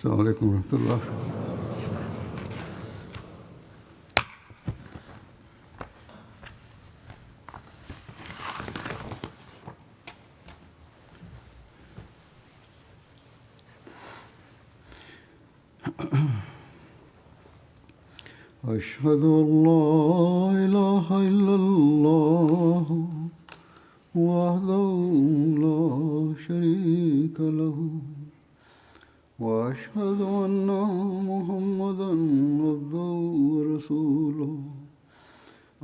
السلام علیکم ورحمۃ اللہ۔ أشهد أن لا إله إلا الله وحده لا شريك له وأشهد أن محمدا عبده ورسوله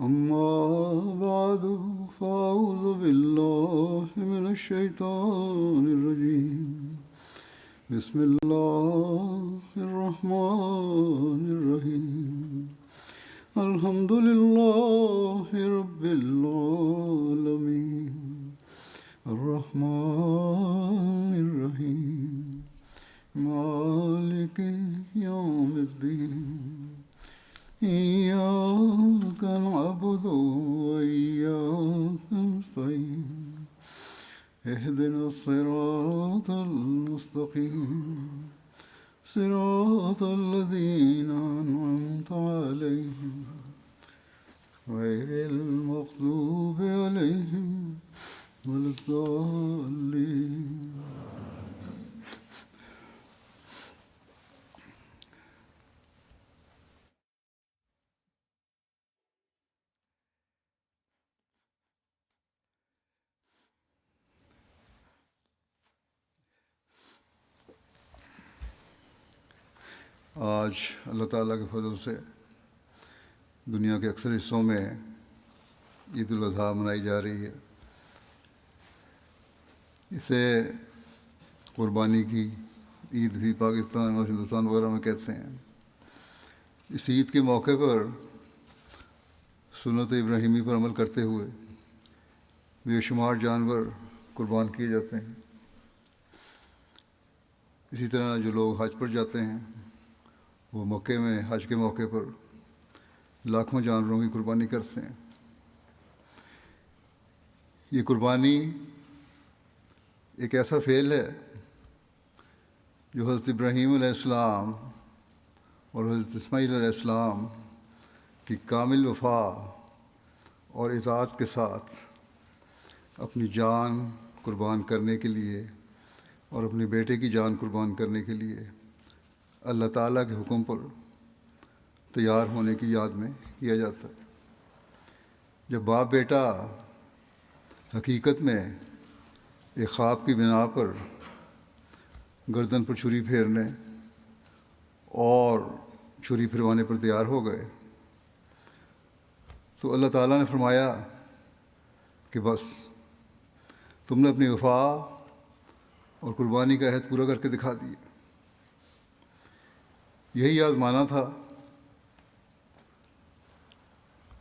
أما بعد فأعوذ بالله من الشيطان الرجيم بسم الله الرحمن الرحيم الحمد لله رب العالمين الرحمن الرحيم مالك يوم الدين إياك نعبد وإياك نستعين اهدنا الصراط المستقيم صراط الذين أنعمت عليهم غير المغضوب عليهم ولا الضالين۔ آج اللہ تعالیٰ کے فضل سے دنیا کے اکثر حصوں میں عید الاضحیٰ منائی جا رہی ہے۔ اسے قربانی کی عید بھی پاکستان اور ہندوستان وغیرہ میں کہتے ہیں۔ اس عید کے موقع پر سنت ابراہیمی پر عمل کرتے ہوئے بے شمار جانور قربان کیے جاتے ہیں۔ اسی طرح جو لوگ حج پر جاتے ہیں وہ مکے میں حج کے موقع پر لاکھوں جانوروں کی قربانی کرتے ہیں۔ یہ قربانی ایک ایسا فعل ہے جو حضرت ابراہیم علیہ السلام اور حضرت اسماعیل علیہ السلام کی کامل وفا اور اطاعت کے ساتھ اپنی جان قربان کرنے کے لیے اور اپنے بیٹے کی جان قربان کرنے کے لیے اللہ تعالیٰ کے حکم پر تیار ہونے کی یاد میں کیا جاتا ہے۔ جب باپ بیٹا حقیقت میں ایک خواب کی بنا پر گردن پر چھری پھیرنے اور چھری پھروانے پر تیار ہو گئے تو اللہ تعالیٰ نے فرمایا کہ بس تم نے اپنی وفا اور قربانی کا عہد پورا کر کے دکھا دیا۔ یہی آزمانا تھا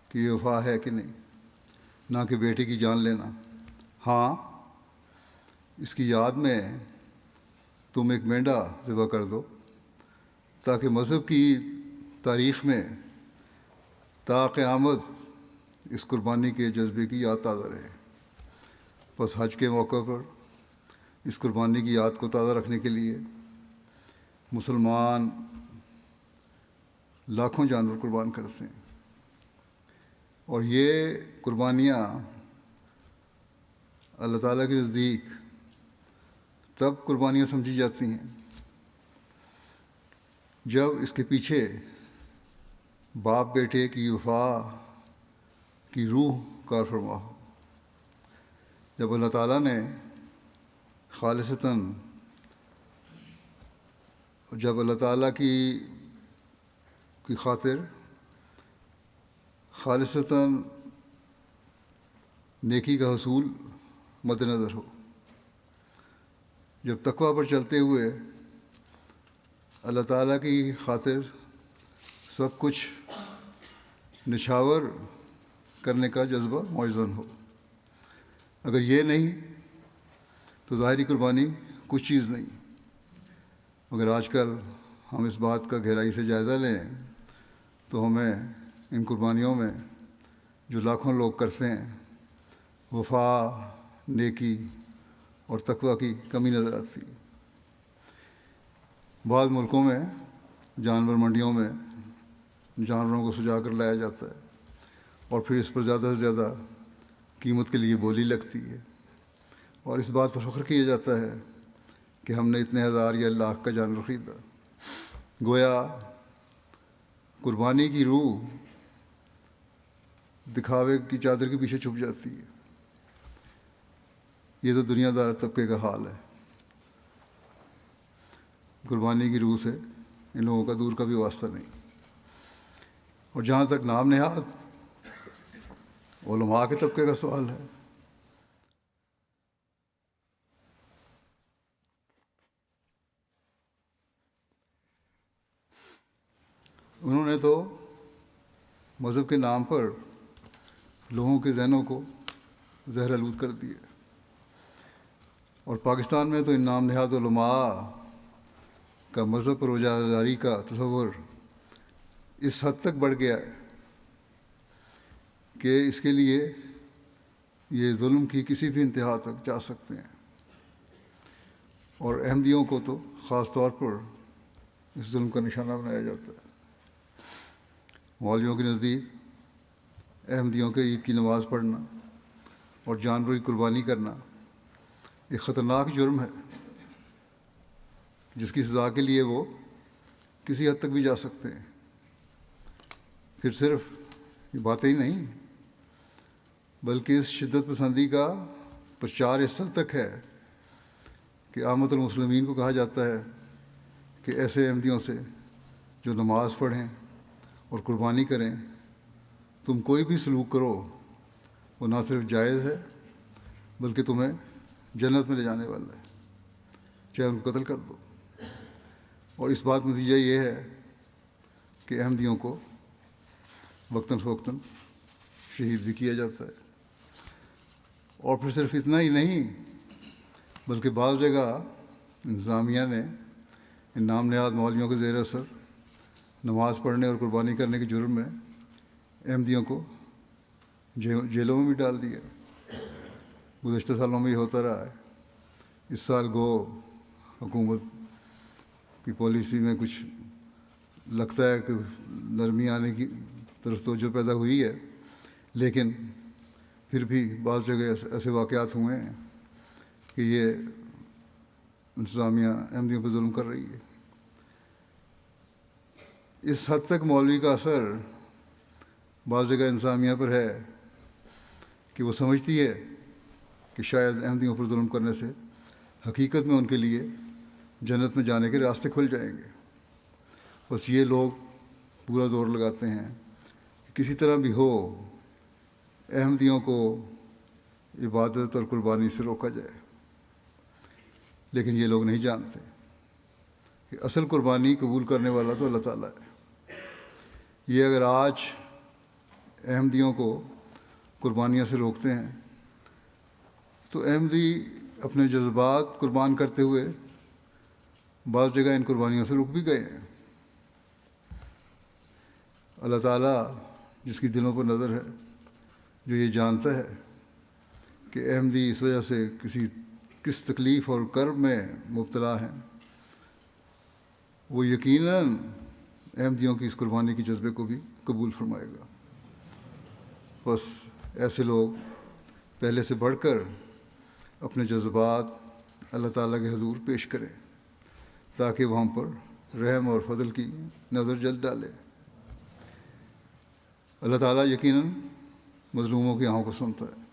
کہ یہ وفا ہے کہ نہیں، نہ کہ بیٹے کی جان لینا۔ ہاں، اس کی یاد میں تم ایک مینڈا ذبح کر دو تاکہ مذہب کی تاریخ میں تا قیامت اس قربانی کے جذبے کی یاد تازہ رہے۔ بس حج کے موقع پر اس قربانی کی یاد کو تازہ رکھنے کے لیے مسلمان لاکھوں جانور قربان کرتے ہیں، اور یہ قربانیاں اللہ تعالیٰ کے نزدیک تب قربانیاں سمجھی جاتی ہیں جب اس کے پیچھے باپ بیٹے کی وفا کی روح کار فرما ہو۔ جب اللہ تعالیٰ نے جب اللہ تعالیٰ کی خاطر خالصتاً نیکی کا حصول مد نظر ہو، جب تقویٰ پر چلتے ہوئے اللہ تعالیٰ کی خاطر سب کچھ نچھاور کرنے کا جذبہ موزون ہو۔ اگر یہ نہیں تو ظاہری قربانی کچھ چیز نہیں۔ مگر آج کل ہم اس بات کا گہرائی سے جائزہ لیں تو ہمیں ان قربانیوں میں جو لاکھوں لوگ کرتے ہیں وفا، نیکی اور تقویٰ کی کمی نظر آتی ہے۔ بعض ملکوں میں جانور منڈیوں میں جانوروں کو سجا کر لایا جاتا ہے اور پھر اس پر زیادہ سے زیادہ قیمت کے لیے بولی لگتی ہے، اور اس بات پر فخر کیا جاتا ہے کہ ہم نے اتنے ہزار یا لاکھ کا جانور خریدا۔ گویا قربانی کی روح دکھاوے کی چادر کے پیچھے چھپ جاتی ہے۔ یہ تو دنیا دار طبقے کا حال ہے۔ قربانی کی روح سے ان لوگوں کا دور کا بھی واسطہ نہیں۔ اور جہاں تک نام نہاد علماء کے طبقے کا سوال ہے، انہوں نے تو مذہب کے نام پر لوگوں کے ذہنوں کو زہر آلود کر دیا، اور پاکستان میں تو ان نام نہاد علماء کا مذہب پر وجاداری کا تصور اس حد تک بڑھ گیا ہے کہ اس کے لیے یہ ظلم کی کسی بھی انتہا تک جا سکتے ہیں، اور احمدیوں کو تو خاص طور پر اس ظلم کا نشانہ بنایا جاتا ہے۔ مولویوں کے نزدیک احمدیوں کے عید کی نماز پڑھنا اور جانور کی قربانی کرنا ایک خطرناک جرم ہے، جس کی سزا کے لیے وہ کسی حد تک بھی جا سکتے ہیں۔ پھر صرف یہ باتیں ہی نہیں، بلکہ اس شدت پسندی کا پرچار اس حد تک ہے کہ عامت المسلمین کو کہا جاتا ہے کہ ایسے احمدیوں سے جو نماز پڑھیں اور قربانی کریں، تم کوئی بھی سلوک کرو وہ نہ صرف جائز ہے بلکہ تمہیں جنت میں لے جانے والا ہے، چاہے ان کو قتل کر دو۔ اور اس بات نتیجہ یہ ہے کہ احمدیوں کو وقتاً فوقتاً شہید بھی کیا جاتا ہے۔ اور پھر صرف اتنا ہی نہیں، بلکہ بعض جگہ انتظامیہ نے ان نام نہاد مولویوں کے زیر اثر نماز پڑھنے اور قربانی کرنے کے جرم میں احمدیوں کو جیلوں میں بھی ڈال دیا۔ گزشتہ سالوں میں یہ ہوتا رہا ہے۔ اس سال گو حکومت کی پالیسی میں کچھ لگتا ہے کہ نرمی آنے کی طرف توجہ پیدا ہوئی ہے، لیکن پھر بھی بعض جگہ ایسے واقعات ہوئے ہیں کہ یہ انتظامیہ احمدیوں پہ ظلم کر رہی ہے۔ اس حد تک مولوی کا اثر بعض جگہ انتظامیہ پر ہے کہ وہ سمجھتی ہے کہ شاید احمدیوں پر ظلم کرنے سے حقیقت میں ان کے لیے جنت میں جانے کے راستے کھل جائیں گے۔ بس یہ لوگ پورا زور لگاتے ہیں کہ کسی طرح بھی ہو احمدیوں کو عبادت اور قربانی سے روکا جائے، لیکن یہ لوگ نہیں جانتے کہ اصل قربانی قبول کرنے والا تو اللہ تعالیٰ ہے۔ یہ اگر آج احمدیوں کو قربانیوں سے روکتے ہیں تو احمدی اپنے جذبات قربان کرتے ہوئے بعض جگہ ان قربانیوں سے رک بھی گئے ہیں۔ اللہ تعالیٰ جس کی دلوں پر نظر ہے، جو یہ جانتا ہے کہ احمدی اس وجہ سے کس تکلیف اور کرب میں مبتلا ہیں، وہ یقیناً احمدیوں کی اس قربانی کے جذبے کو بھی قبول فرمائے گا۔ بس ایسے لوگ پہلے سے بڑھ کر اپنے جذبات اللہ تعالیٰ کے حضور پیش کریں تاکہ وہ ہم پر رحم اور فضل کی نظر جل ڈالے۔ اللہ تعالیٰ یقیناً مظلوموں کی آہوں کو سنتا ہے۔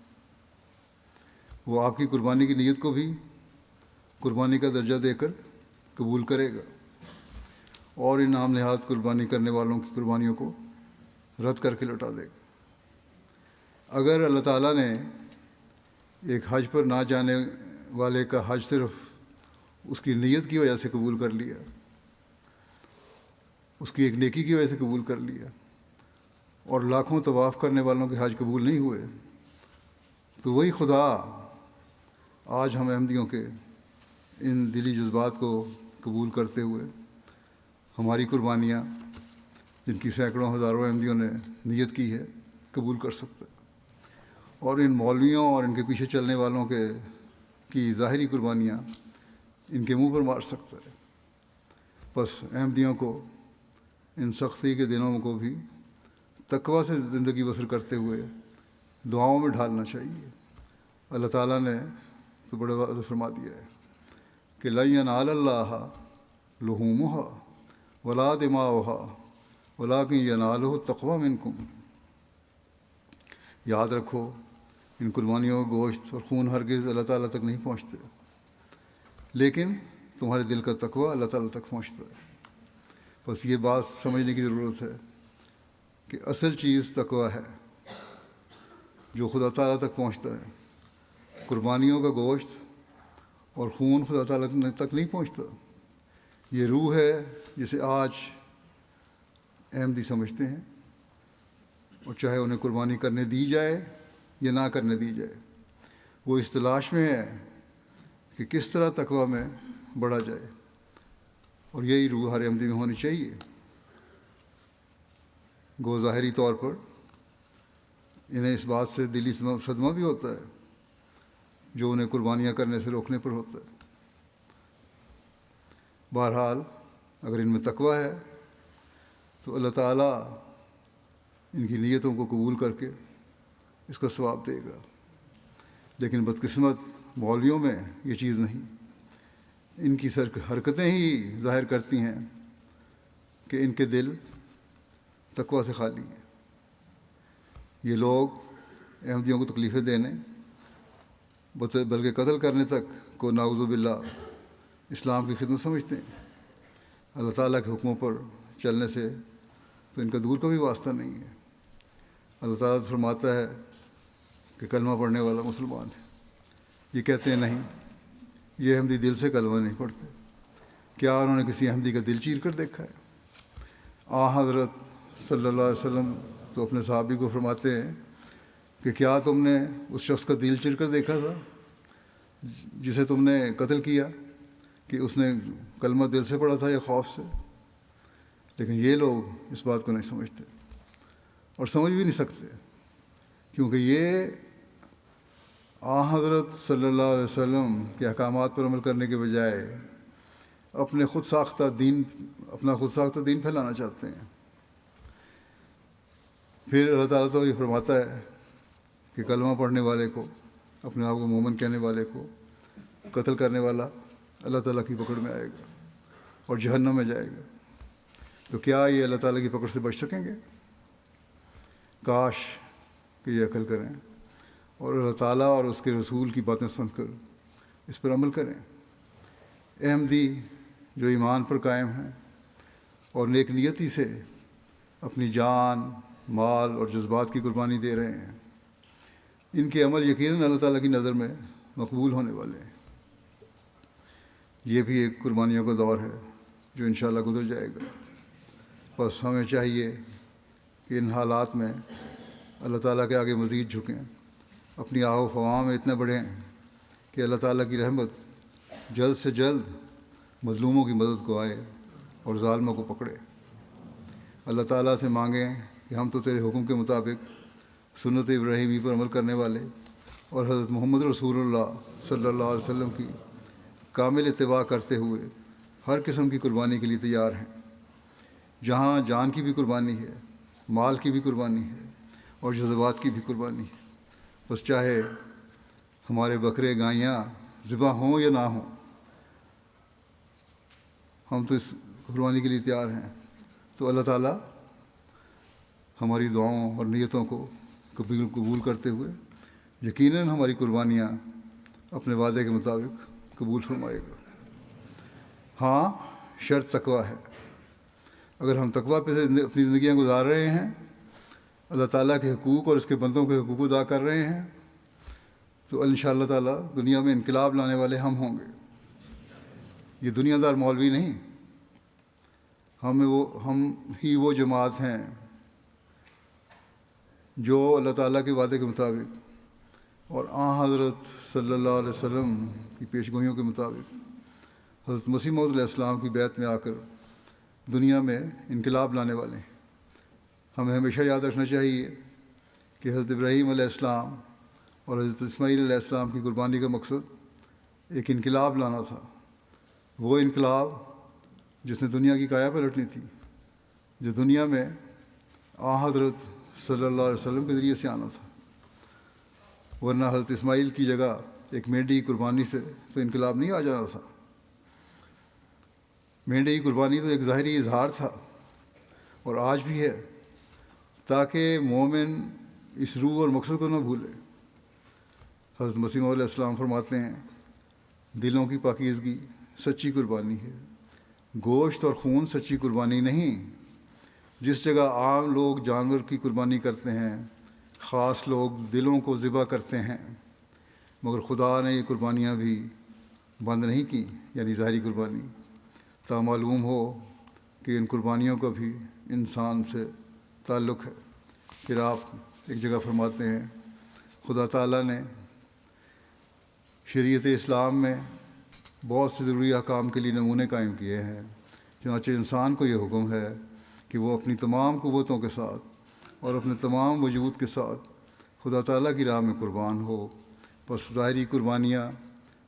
وہ آپ کی قربانی کی نیت کو بھی قربانی کا درجہ دے کر قبول کرے گا اور ان نام نہاد قربانی کرنے والوں کی قربانیوں کو رد کر کے لوٹا دے گا۔ اگر اللہ تعالیٰ نے ایک حج پر نہ جانے والے کا حج صرف اس کی نیت کی وجہ سے قبول کر لیا، اس کی ایک نیکی کی وجہ سے قبول کر لیا، اور لاکھوں طواف کرنے والوں کے حج قبول نہیں ہوئے، تو وہی خدا آج ہم احمدیوں کے ان دلی جذبات کو قبول کرتے ہوئے ہماری قربانیاں، جن کی سینکڑوں ہزاروں احمدیوں نے نیت کی ہے، قبول کر سکتا ہے، اور ان مولویوں اور ان کے پیچھے چلنے والوں کی ظاہری قربانیاں ان کے منہ پر مار سکتا ہے۔ بس احمدیوں کو ان سختی کے دنوں کو بھی تقوی سے زندگی بسر کرتے ہوئے دعاؤں میں ڈھالنا چاہیے۔ اللہ تعالیٰ نے تو بڑا واضح فرما دیا ہے کہ لن ینال اللہ لحومها ولا دماؤها ولکن ینالہ التقوی منکم۔ یاد رکھو ان قربانیوں کا گوشت اور خون ہرگز اللہ تعالیٰ تک نہیں پہنچتے، لیکن تمہارے دل کا تقوی اللہ تعالیٰ تک پہنچتا ہے۔ بس یہ بات سمجھنے کی ضرورت ہے کہ اصل چیز تقوی ہے جو خدا تعالیٰ تک پہنچتا ہے۔ قربانیوں کا گوشت اور خون خدا تعالیٰ تک نہیں پہنچتا۔ یہ روح ہے جسے آج احمدی سمجھتے ہیں، اور چاہے انہیں قربانی کرنے دی جائے یا نہ کرنے دی جائے، وہ اس تلاش میں ہے کہ کس طرح تقوی میں بڑھا جائے، اور یہی روح ہر احمدی میں ہونی چاہیے۔ گو ظاہری طور پر انہیں اس بات سے دلی صدمہ بھی ہوتا ہے جو انہیں قربانیاں کرنے سے روکنے پر ہوتا ہے۔ بہرحال اگر ان میں تقوی ہے تو اللہ تعالیٰ ان کی نیتوں کو قبول کر کے اس کا ثواب دے گا، لیکن بدقسمت مولویوں میں یہ چیز نہیں۔ ان کی حرکتیں ہی ظاہر کرتی ہیں کہ ان کے دل تقوی سے خالی ہیں۔ یہ لوگ احمدیوں کو تکلیفیں دینے بلکہ قتل کرنے تک کو نعوذ باللہ اسلام کی خدمت سمجھتے ہیں۔ اللہ تعالیٰ کے حکموں پر چلنے سے تو ان کا دور کا بھی واسطہ نہیں ہے۔ اللہ تعالیٰ فرماتا ہے کہ کلمہ پڑھنے والا مسلمان ہے، یہ کہتے ہیں نہیں، یہ احمدی دل سے کلمہ نہیں پڑھتے۔ کیا انہوں نے کسی احمدی کا دل چیر کر دیکھا ہے؟ حضرت صلی اللہ علیہ وسلم تو اپنے صحابی کو فرماتے ہیں کہ کیا تم نے اس شخص کا دل چیر کر دیکھا تھا جسے تم نے قتل کیا، کہ اس نے کلمہ دل سے پڑھا تھا یا خوف سے؟ لیکن یہ لوگ اس بات کو نہیں سمجھتے اور سمجھ بھی نہیں سکتے، کیونکہ یہ حضرت صلی اللہ علیہ وسلم کے احکامات پر عمل کرنے کے بجائے اپنا خود ساختہ دین پھیلانا چاہتے ہیں۔ پھر اللہ تعالیٰ تو یہ فرماتا ہے کہ کلمہ پڑھنے والے کو، اپنے آپ کو مومن کہنے والے کو قتل کرنے والا اللہ تعالیٰ کی پکڑ میں آئے گا اور جہنم میں جائے گا۔ تو کیا یہ اللہ تعالیٰ کی پکڑ سے بچ سکیں گے؟ کاش کہ یہ عقل کریں اور اللہ تعالیٰ اور اس کے رسول کی باتیں سن کر اس پر عمل کریں۔ احمدی جو ایمان پر قائم ہیں اور نیک نیتی سے اپنی جان، مال اور جذبات کی قربانی دے رہے ہیں، ان کے عمل یقیناً اللہ تعالیٰ کی نظر میں مقبول ہونے والے ہیں۔ یہ بھی ایک قربانیوں کا دور ہے جو انشاءاللہ گزر جائے گا۔ بس ہمیں چاہیے کہ ان حالات میں اللہ تعالیٰ کے آگے مزید جھکیں، اپنی آہ و فواں میں اتنے بڑھیں کہ اللہ تعالیٰ کی رحمت جلد سے جلد مظلوموں کی مدد کو آئے اور ظالموں کو پکڑے۔ اللہ تعالیٰ سے مانگیں کہ ہم تو تیرے حکم کے مطابق سنت ابراہیمی پر عمل کرنے والے اور حضرت محمد رسول اللہ صلی اللہ علیہ وسلم کی کامل اتباع کرتے ہوئے ہر قسم کی قربانی کے لیے تیار ہیں، جہاں جان کی بھی قربانی ہے، مال کی بھی قربانی ہے اور جذبات کی بھی قربانی ہے۔ بس چاہے ہمارے بکرے گائیاں ذبح ہوں یا نہ ہوں، ہم تو اس قربانی کے لیے تیار ہیں۔ تو اللہ تعالیٰ ہماری دعاؤں اور نیتوں کو قبول کرتے ہوئے یقیناً ہماری قربانیاں اپنے وعدے کے مطابق قبول فرمائے گا۔ ہاں، شرط تقوی ہے۔ اگر ہم تقوی پہ اپنی زندگیاں گزار رہے ہیں، اللہ تعالیٰ کے حقوق اور اس کے بندوں کے حقوق ادا کر رہے ہیں، تو انشاءاللہ تعالیٰ دنیا میں انقلاب لانے والے ہم ہوں گے۔ یہ دنیا دار مولوی نہیں، ہم ہی وہ جماعت ہیں جو اللہ تعالیٰ کے وعدے کے مطابق اور حضرت صلی اللہ علیہ وسلم کی پیشگوئیوں کے مطابق حضرت مسیح موعود علیہ السلام کی بیعت میں آ کر دنیا میں انقلاب لانے والے ہیں۔ ہمیں ہمیشہ یاد رکھنا چاہیے کہ حضرت ابراہیم علیہ السلام اور حضرت اسماعیل علیہ السلام کی قربانی کا مقصد ایک انقلاب لانا تھا۔ وہ انقلاب جس نے دنیا کی کایا پلٹنی تھی، جو دنیا میں حضرت صلی اللہ علیہ وسلم کے ذریعے سے آنا تھا، ورنہ حضرت اسماعیل کی جگہ ایک مینڈی کی قربانی سے تو انقلاب نہیں آ جانا تھا۔ مینڈی کی قربانی تو ایک ظاہری اظہار تھا اور آج بھی ہے، تاکہ مومن اس روح اور مقصد کو نہ بھولے۔ حضرت مسیح علیہ السلام فرماتے ہیں دلوں کی پاکیزگی سچی قربانی ہے، گوشت اور خون سچی قربانی نہیں۔ جس جگہ عام لوگ جانور کی قربانی کرتے ہیں، خاص لوگ دلوں کو ذبح کرتے ہیں، مگر خدا نے یہ قربانیاں بھی بند نہیں کی، یعنی ظاہری قربانی، تا معلوم ہو کہ ان قربانیوں کا بھی انسان سے تعلق ہے۔ پھر آپ ایک جگہ فرماتے ہیں خدا تعالیٰ نے شریعت اسلام میں بہت سے ضروری احکام کے لیے نمونے قائم کیے ہیں، چنانچہ انسان کو یہ حکم ہے کہ وہ اپنی تمام قوتوں کے ساتھ اور اپنے تمام وجود کے ساتھ خدا تعالیٰ کی راہ میں قربان ہو۔ بس ظاہری قربانیاں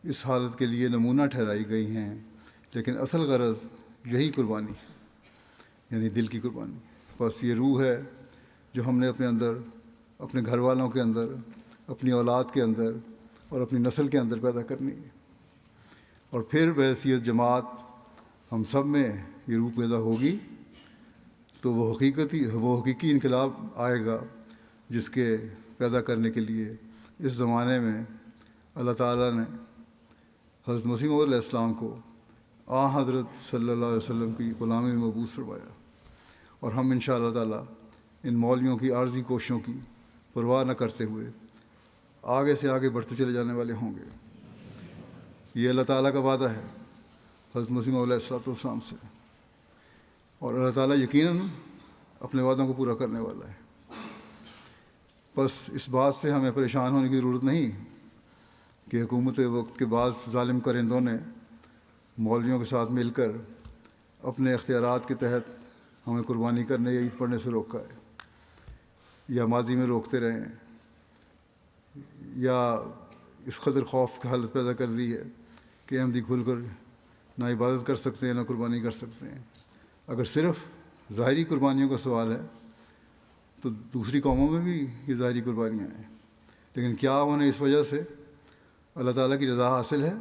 اس حالت کے لیے نمونہ ٹھہرائی گئی ہیں، لیکن اصل غرض یہی قربانی ہے، یعنی دل کی قربانی۔ بس یہ روح ہے جو ہم نے اپنے اندر، اپنے گھر والوں کے اندر، اپنی اولاد کے اندر اور اپنی نسل کے اندر پیدا کرنی ہے، اور پھر بحیثیت جماعت ہم سب میں یہ روح پیدا ہوگی تو وہ حقیقی انقلاب آئے گا جس کے پیدا کرنے کے لیے اس زمانے میں اللہ تعالیٰ نے حضرت مسیح علیہ السلام کو حضرت صلی اللہ علیہ وسلم کی غلامی میں مبعوث فرمایا، اور ہم انشاءاللہ تعالیٰ ان مولویوں کی عارضی کوششوں کی پرواہ نہ کرتے ہوئے آگے سے آگے بڑھتے چلے جانے والے ہوں گے۔ یہ اللہ تعالیٰ کا وعدہ ہے حضرت مسیح علیہ السلام سے، اور اللہ تعالیٰ یقیناً اپنے وعدوں کو پورا کرنے والا ہے۔ بس اس بات سے ہمیں پریشان ہونے کی ضرورت نہیں کہ حکومت وقت کے بعض ظالم کرندوں نے مولویوں کے ساتھ مل کر اپنے اختیارات کے تحت ہمیں قربانی کرنے یا عید پڑھنے سے روکا ہے، یا ماضی میں روکتے رہے ہیں، یا اس قدر خوف کی حالت پیدا کر دی ہے کہ احمدی کھل کر نہ عبادت کر سکتے ہیں نہ قربانی کر سکتے ہیں۔ اگر صرف ظاہری قربانیوں کا سوال ہے تو دوسری قوموں میں بھی یہ ظاہری قربانیاں ہیں، لیکن کیا انہیں اس وجہ سے اللہ تعالیٰ کی رضا حاصل ہے؟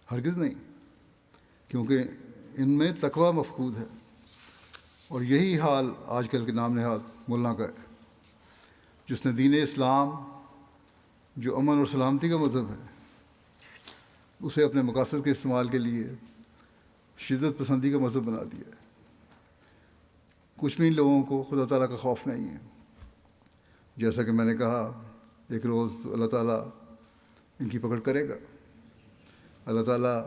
ہرگز نہیں، کیونکہ ان میں تقویٰ مفقود ہے، اور یہی حال آج کل کے نام نہاد ملا کا ہے، جس نے دین اسلام جو امن اور سلامتی کا مذہب ہے اسے اپنے مقاصد کے استعمال کے لیے شدت پسندی کا مذہب بنا دیا ہے۔ کچھ بھی لوگوں کو خدا تعالیٰ کا خوف نہیں ہے۔ جیسا کہ میں نے کہا ایک روز اللہ تعالیٰ ان کی پکڑ کرے گا۔ اللہ تعالیٰ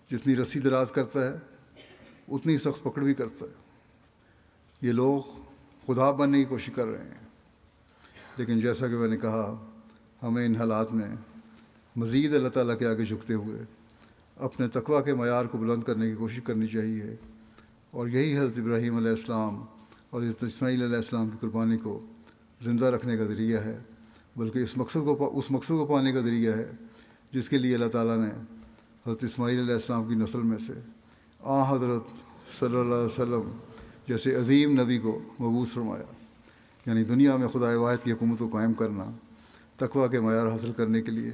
جتنی رسی دراز کرتا ہے اتنی سخت پکڑ بھی کرتا ہے۔ یہ لوگ خدا بننے کی کوشش کر رہے ہیں، لیکن جیسا کہ میں نے کہا ہمیں ان حالات میں مزید اللہ تعالیٰ کے آگے جھکتے ہوئے اپنے تقویٰ کے معیار کو بلند کرنے کی کوشش کرنی چاہیے، اور یہی حضرت ابراہیم علیہ السلام اور حضرت اسماعیل علیہ السلام کی قربانی کو زندہ رکھنے کا ذریعہ ہے، بلکہ اس مقصد کو پانے کا ذریعہ ہے جس کے لیے اللہ تعالیٰ نے حضرت اسماعیل علیہ السلام کی نسل میں سے حضرت صلی اللہ علیہ وسلم جیسے عظیم نبی کو مبعوث فرمایا، یعنی دنیا میں خدا واحد کی حکومت کو قائم کرنا۔ تقویٰ کے معیار حاصل کرنے کے لیے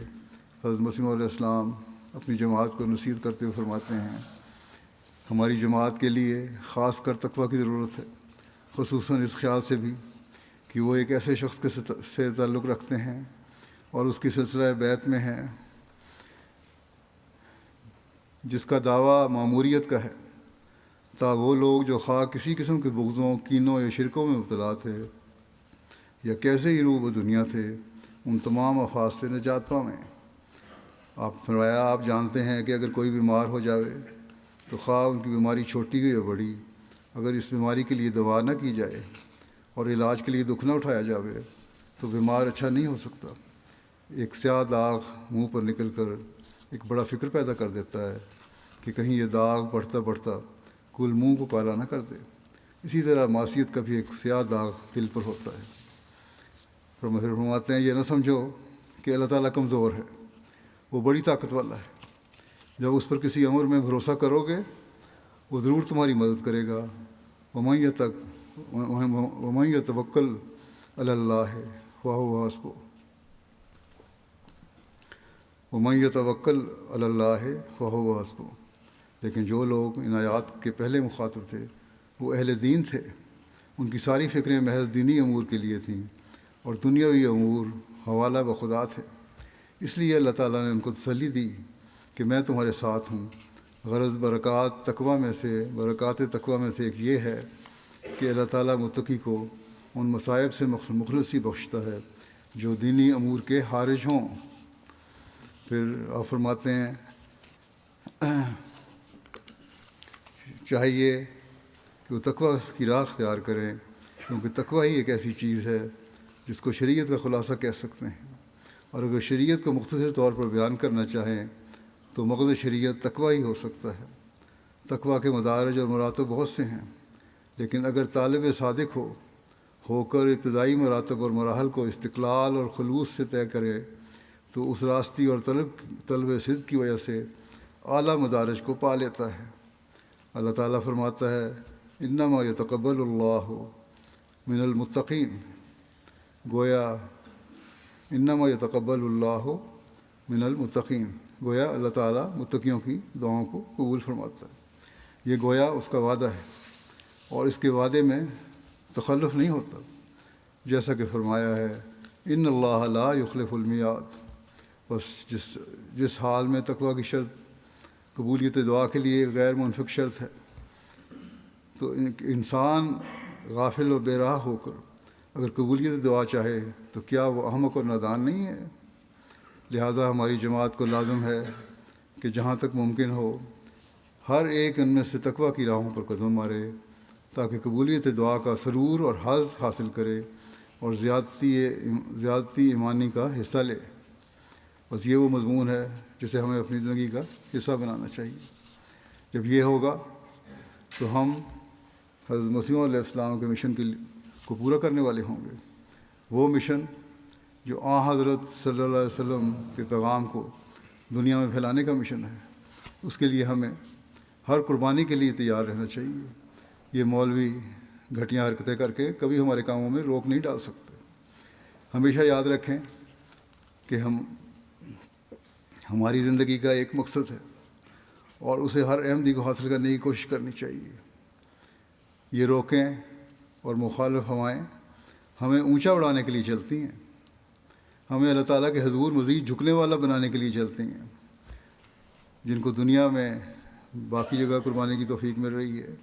حضرت مسیح علیہ السلام اپنی جماعت کو نصیحت کرتے ہوئے فرماتے ہیں ہماری جماعت کے لیے خاص کر تقویٰ کی ضرورت ہے، خصوصاً اس خیال سے بھی کہ وہ ایک ایسے شخص کے سے تعلق رکھتے ہیں اور اس کی سلسلہ بیعت میں ہیں جس کا دعویٰ معموریت کا ہے، تا وہ لوگ جو خواہ کسی قسم کے بغضوں، کینوں یا شرکوں میں مبتلا تھے یا کیسے ہی روح و دنیا تھے، ان تمام آفات سے نجات پائیں۔ آپ فرمایا آپ جانتے ہیں کہ اگر کوئی بیمار ہو جاوے تو خواہ ان کی بیماری چھوٹی ہو یا بڑی، اگر اس بیماری کے لیے دوا نہ کی جائے اور علاج کے لیے دکھ نہ اٹھایا جاوے تو بیمار اچھا نہیں ہو سکتا۔ ایک سیاہ داغ منہ پر نکل کر ایک بڑا فکر پیدا کر دیتا ہے کہ کہیں یہ داغ بڑھتا بڑھتا کل منہ کو کالا نہ کر دے۔ اسی طرح معصیت کا بھی ایک سیاہ داغ دل پر ہوتا ہے۔ پھر فرماتے ہیں یہ نہ سمجھو کہ اللہ تعالیٰ کمزور ہے، وہ بڑی طاقت والا ہے۔ جب اس پر کسی امر میں بھروسہ کرو گے وہ ضرور تمہاری مدد کرے گا. ومن یتوکل علی اللہ فہو حسبہ. ومن یتوکل علی اللہ فہو حسبہ. لیکن جو لوگ ان آیات کے پہلے مخاطب تھے وہ اہل دین تھے. ان کی ساری فکریں محض دینی امور کے لیے تھیں اور دنیاوی امور حوالہ بخدا تھے. اس لیے اللہ تعالیٰ نے ان کو تسلی دی کہ میں تمہارے ساتھ ہوں. غرض برکات تقوی میں سے ایک یہ ہے کہ اللہ تعالیٰ متقی کو ان مصائب سے مخلصی بخشتا ہے جو دینی امور کے خارج ہوں. پھر آپ فرماتے ہیں چاہیے کہ وہ تقوی کی راہ اختیار کریں، کیونکہ تقوی ہی ایک ایسی چیز ہے جس کو شریعت کا خلاصہ کہہ سکتے ہیں. اور اگر شریعت کو مختصر طور پر بیان کرنا چاہیں تو مغز شریعت تقوی ہی ہو سکتا ہے. تقوی کے مدارج اور مراتب بہت سے ہیں، لیکن اگر طالب صادق ہو کر ابتدائی مراتب اور مراحل کو استقلال اور خلوص سے طے کرے تو اس راستی اور طلب صدق کی وجہ سے اعلیٰ مدارج کو پا لیتا ہے. اللہ تعالیٰ فرماتا ہے انما یتقبل اللہ من المتقین. گویا انما یتقبل اللہ من المتقین، گویا اللہ تعالیٰ متقیوں کی دعاؤں کو قبول فرماتا ہے. یہ گویا اس کا وعدہ ہے اور اس کے وعدے میں تخلف نہیں ہوتا، جیسا کہ فرمایا ہے ان اللہ لا یخلف المیعاد. بس جس حال میں تقوی کی شرط قبولیت دعا کے لیے غیر منفک شرط ہے، تو انسان غافل اور بے راہ ہو کر اگر قبولیت دعا چاہے تو کیا وہ احمق اور نادان نہیں ہے؟ لہٰذا ہماری جماعت کو لازم ہے کہ جہاں تک ممکن ہو ہر ایک ان میں سے تقوی کی راہوں پر قدم مارے تاکہ قبولیت دعا کا سرور اور حظ حاصل کرے اور زیادتی ایمانی کا حصہ لے. بس یہ وہ مضمون ہے جسے ہمیں اپنی زندگی کا حصہ بنانا چاہیے. جب یہ ہوگا تو ہم حضرت مسیح علیہ السلام کے مشن کو پورا کرنے والے ہوں گے. وہ مشن جو حضرت صلی اللہ علیہ وسلم کے پیغام کو دنیا میں پھیلانے کا مشن ہے. اس کے لیے ہمیں ہر قربانی کے لیے تیار رہنا چاہیے. یہ مولوی گھٹیا حرکتیں کر کے کبھی ہمارے کاموں میں روک نہیں ڈال سکتے. ہمیشہ یاد رکھیں کہ ہماری زندگی کا ایک مقصد ہے اور اسے ہر احمدی کو حاصل کرنے کی کوشش کرنی چاہیے. یہ روکیں اور مخالف ہوائیں ہمیں اونچا اڑانے کے لیے چلتی ہیں، ہمیں اللہ تعالیٰ کے حضور مزید جھکنے والا بنانے کے لیے چلتی ہیں. جن کو دنیا میں باقی جگہ قربانی کی توفیق مل رہی ہے،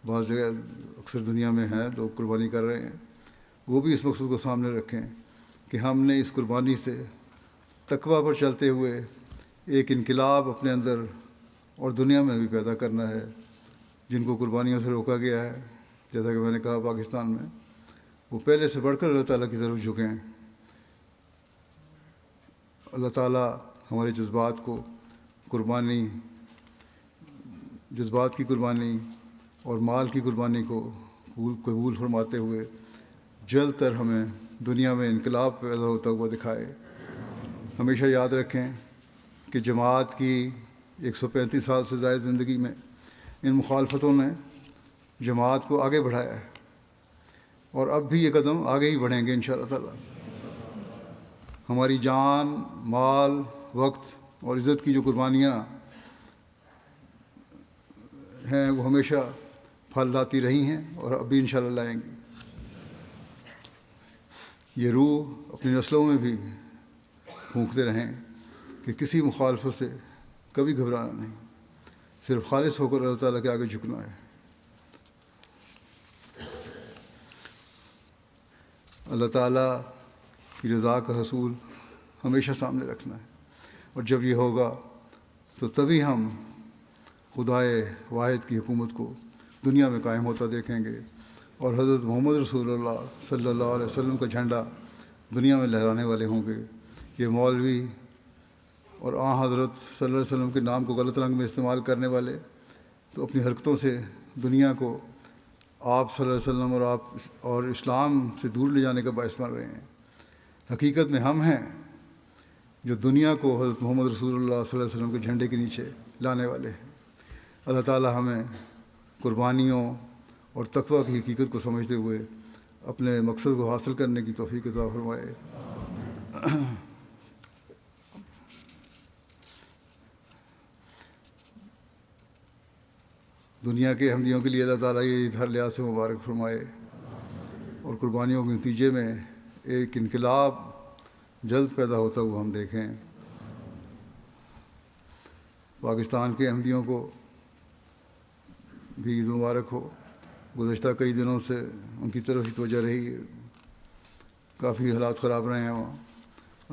بعض جگہ اکثر دنیا میں ہیں لوگ قربانی کر رہے ہیں، وہ بھی اس مقصد کو سامنے رکھیں کہ ہم نے اس قربانی سے تقوی پر چلتے ہوئے ایک انقلاب اپنے اندر اور دنیا میں بھی پیدا کرنا ہے. جن کو قربانیوں سے روکا گیا ہے، جیسا کہ میں نے کہا پاکستان میں، وہ پہلے سے بڑھ کر اللہ تعالیٰ کی طرف جھکیں. اللہ تعالیٰ ہمارے جذبات کی قربانی اور مال کی قربانی کو قبول فرماتے ہوئے جلد تر ہمیں دنیا میں انقلاب پیدا ہوتا ہوا دکھائے. ہمیشہ یاد رکھیں کہ جماعت کی 135 سال سے زائد زندگی میں ان مخالفتوں نے جماعت کو آگے بڑھایا ہے اور اب بھی یہ قدم آگے ہی بڑھیں گے انشاءاللہ تعالیٰ. ہماری جان، مال، وقت اور عزت کی جو قربانیاں ہیں وہ ہمیشہ پھل لاتی رہی ہیں اور اب بھی انشاءاللہ لائیں گی. یہ روح اپنی نسلوں میں بھی پھونکتے رہیں کہ کسی مخالفت سے کبھی گھبرانا نہیں، صرف خالص ہو کر اللہ تعالیٰ کے آگے جھکنا ہے. اللہ تعالیٰ کی رضا کا حصول ہمیشہ سامنے رکھنا ہے، اور جب یہ ہوگا تو تبھی ہم خدائے واحد کی حکومت کو دنیا میں قائم ہوتا دیکھیں گے اور حضرت محمد رسول اللہ صلی اللہ علیہ وسلم کا جھنڈا دنیا میں لہرانے والے ہوں گے. یہ مولوی اور حضرت صلی اللہ علیہ وسلم کے نام کو غلط رنگ میں استعمال کرنے والے تو اپنی حرکتوں سے دنیا کو آپ صلی اللہ علیہ وسلم اور اسلام سے دور لے جانے کا باعث بن رہے ہیں. حقیقت میں ہم ہیں جو دنیا کو حضرت محمد رسول اللہ صلی اللہ علیہ وسلم کے جھنڈے کے نیچے لانے والے ہیں. اللہ تعالیٰ ہمیں قربانیوں اور تقویٰ کی حقیقت کو سمجھتے ہوئے اپنے مقصد کو حاصل کرنے کی توفیق عطا فرمائے۔ دنیا کے احمدیوں کے لیے اللہ تعالیٰ یہ عید ہر لحاظ سے مبارک فرمائے، اور قربانیوں کے نتیجے میں ایک انقلاب جلد پیدا ہوتا ہوا ہم دیکھیں۔ پاکستان کے احمدیوں کو بھی عید مبارک ہو۔ گزشتہ کئی دنوں سے ان کی طرف ہی توجہ رہی ہے، کافی حالات خراب رہے ہیں وہاں۔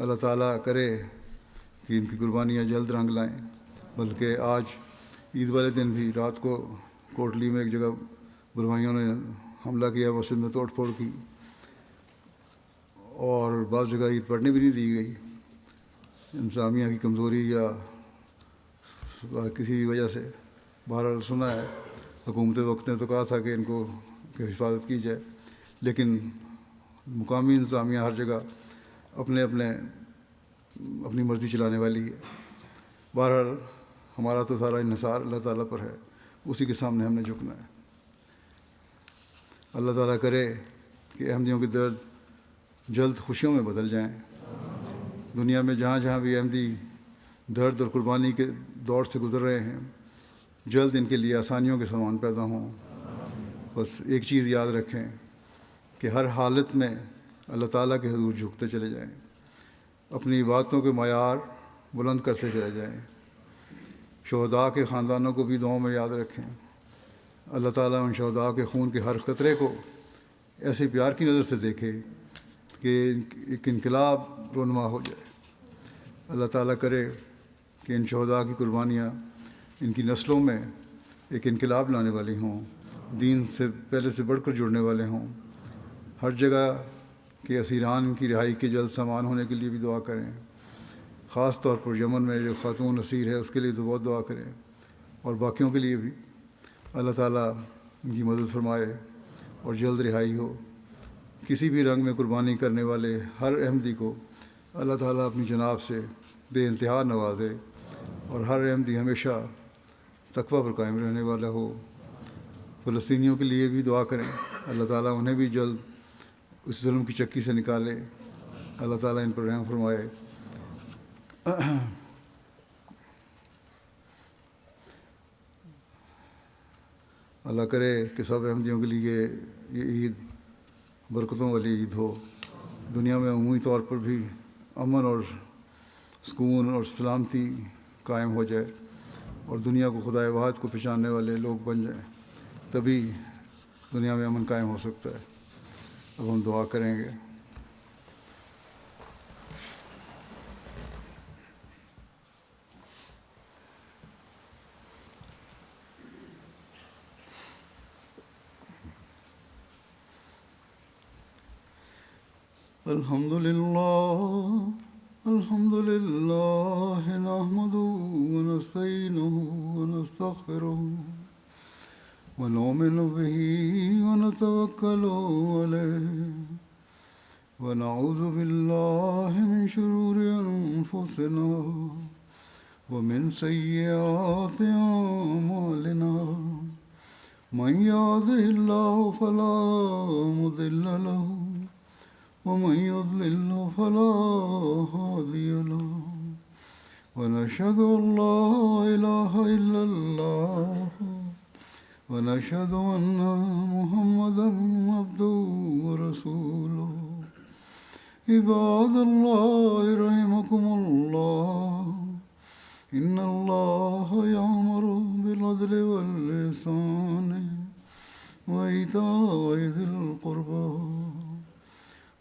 اللہ تعالیٰ کرے کہ ان کی قربانیاں جلد رنگ لائیں۔ بلکہ آج عید والے دن بھی رات کو کوٹلی میں ایک جگہ بلوائیوں نے حملہ کیا، مسجد میں توڑ پھوڑ کی، اور بعض جگہ عید پڑھنے بھی نہیں دی گئی، انتظامیہ کی کمزوری یا کسی وجہ سے۔ بہرحال سنا ہے حکومت وقت نے تو کہا تھا کہ ان کو کہ حفاظت کی جائے، لیکن مقامی انتظامیہ ہر جگہ اپنی مرضی چلانے والی ہے۔ بہرحال ہمارا تو سارا انحصار اللہ تعالیٰ پر ہے، اسی کے سامنے ہم نے جھکنا ہے۔ اللہ تعالیٰ کرے کہ احمدیوں کے درد جلد خوشیوں میں بدل جائیں۔ دنیا میں جہاں جہاں بھی احمدی درد اور قربانی کے دور سے گزر رہے ہیں، جلد ان کے لیے آسانیوں کے سامان پیدا ہوں۔ بس ایک چیز یاد رکھیں کہ ہر حالت میں اللہ تعالیٰ کے حضور جھکتے چلے جائیں، اپنی باتوں کے معیار بلند کرتے چلے جائیں۔ شہداء کے خاندانوں کو بھی دعاؤں میں یاد رکھیں۔ اللہ تعالیٰ ان شہداء کے خون کے ہر قطرے کو ایسے پیار کی نظر سے دیکھے کہ ایک انقلاب رونما ہو جائے۔ اللہ تعالیٰ کرے کہ ان شہداء کی قربانیاں ان کی نسلوں میں ایک انقلاب لانے والی ہوں، دین سے پہلے سے بڑھ کر جڑنے والے ہوں۔ ہر جگہ کے اسیران کی رہائی کے جلد سامان ہونے کے لیے بھی دعا کریں۔ خاص طور پر یمن میں جو خاتون اسیر ہے اس کے لیے تو بہت دعا کریں، اور باقیوں کے لیے بھی اللہ تعالیٰ ان کی مدد فرمائے اور جلد رہائی ہو۔ کسی بھی رنگ میں قربانی کرنے والے ہر احمدی کو اللہ تعالیٰ اپنی جناب سے بے انتہا نوازے، اور ہر احمدی ہمیشہ تقویٰ پر قائم رہنے والا ہو۔ فلسطینیوں کے لیے بھی دعا کریں، اللہ تعالیٰ انہیں بھی جلد اس ظلم کی چکی سے نکالے۔ اللہ تعالیٰ ان پر رحم فرمائے۔ اللہ کرے کہ سب احمدیوں کے لیے یہ عید برکتوں والی عید ہو۔ دنیا میں عمومی طور پر بھی امن اور سکون اور سلامتی قائم ہو جائے، اور دنیا کو خدائے واحد کو پہچاننے والے لوگ بن جائیں، تبھی دنیا میں امن قائم ہو سکتا ہے۔ اب ہم دعا کریں گے۔ الحمد للہ نحمده ونستعینه ونستغفره ونؤمن به ونتوکل علیہ ونعوذ باللہ من شرور انفسنا ومن سیئات اعمالنا من يهده الله فلا مضل له ومن يضلل فلا هادي له ونشهد أن لا إله إلا الله ونشهد أن محمدا عبده ورسوله عباد الله رحمكم الله إن الله يأمر بالعدل والإحسان وإيتاء ذي القربى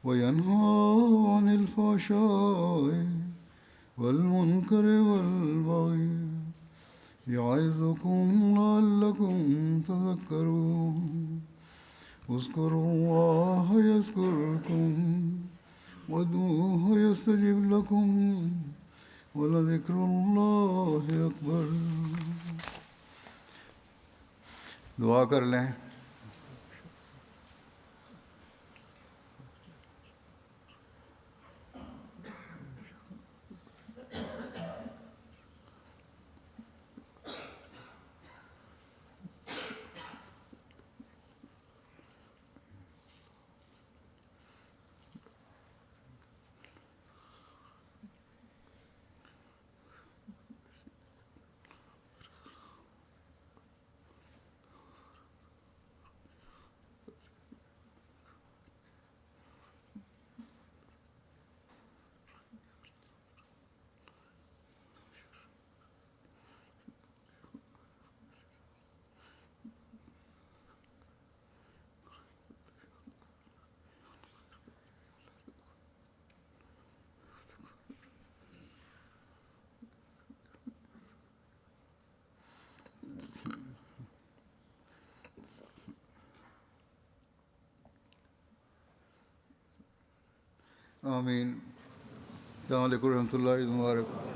وينهى عن الفحشاء والمنكر والبغي يعظكم لعلكم تذكرون اذكروا الله يذكركم وادعوه يستجب لكم ولذكر الله أكبر۔ دعا کر لیں۔ آمین. السلام علیکم ورحمۃ اللہ مبارک.